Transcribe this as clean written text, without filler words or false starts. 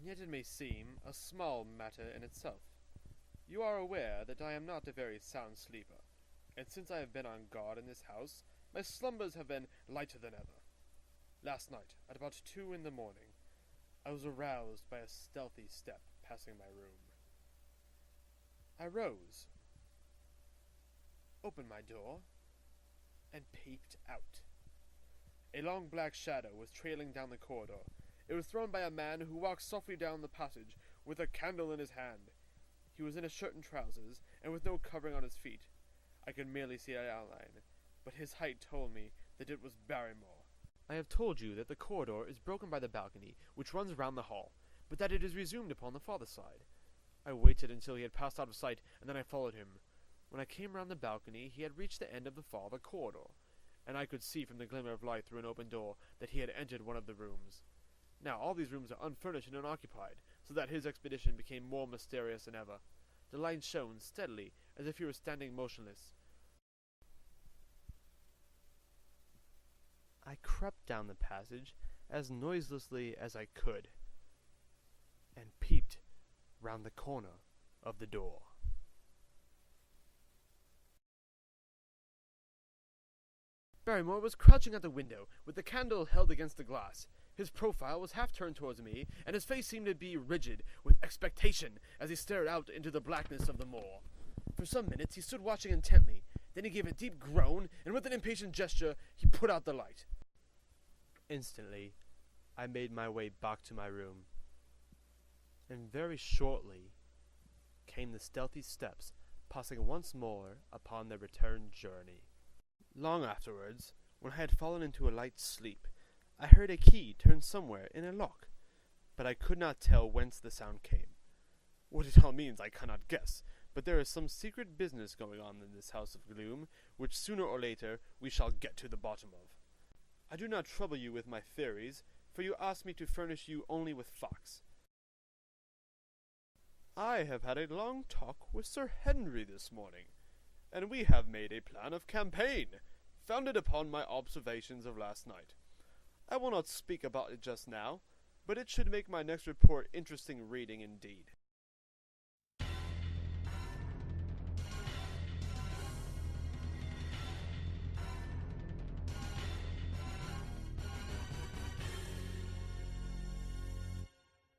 and yet it may seem a small matter in itself. You are aware that I am not a very sound sleeper, and since I have been on guard in this house, my slumbers have been lighter than ever. Last night, at about 2 in the morning, I was aroused by a stealthy step passing my room. I rose, opened my door, and peeped out. A long black shadow was trailing down the corridor. It was thrown by a man who walked softly down the passage with a candle in his hand. He was in a shirt and trousers, and with no covering on his feet. I could merely see an outline, but his height told me that it was Barrymore. I have told you that the corridor is broken by the balcony, which runs round the hall, but that it is resumed upon the farther side. I waited until he had passed out of sight, and then I followed him. When I came round the balcony, he had reached the end of the farther corridor, and I could see from the glimmer of light through an open door that he had entered one of the rooms. Now all these rooms are unfurnished and unoccupied, so that his expedition became more mysterious than ever. The light shone steadily, as if he were standing motionless. I crept down the passage as noiselessly as I could, and peeped round the corner of the door. Barrymore was crouching at the window, with the candle held against the glass. His profile was half turned towards me, and his face seemed to be rigid with expectation as he stared out into the blackness of the moor. For some minutes he stood watching intently. Then he gave a deep groan, and with an impatient gesture he put out the light. Instantly, I made my way back to my room, and very shortly came the stealthy steps, passing once more upon their return journey. Long afterwards, when I had fallen into a light sleep, I heard a key turn somewhere in a lock, but I could not tell whence the sound came. What it all means I cannot guess, but there is some secret business going on in this house of gloom, which sooner or later we shall get to the bottom of. I do not trouble you with my theories, for you asked me to furnish you only with facts. I have had a long talk with Sir Henry this morning, and we have made a plan of campaign, founded upon my observations of last night. I will not speak about it just now, but it should make my next report interesting reading indeed.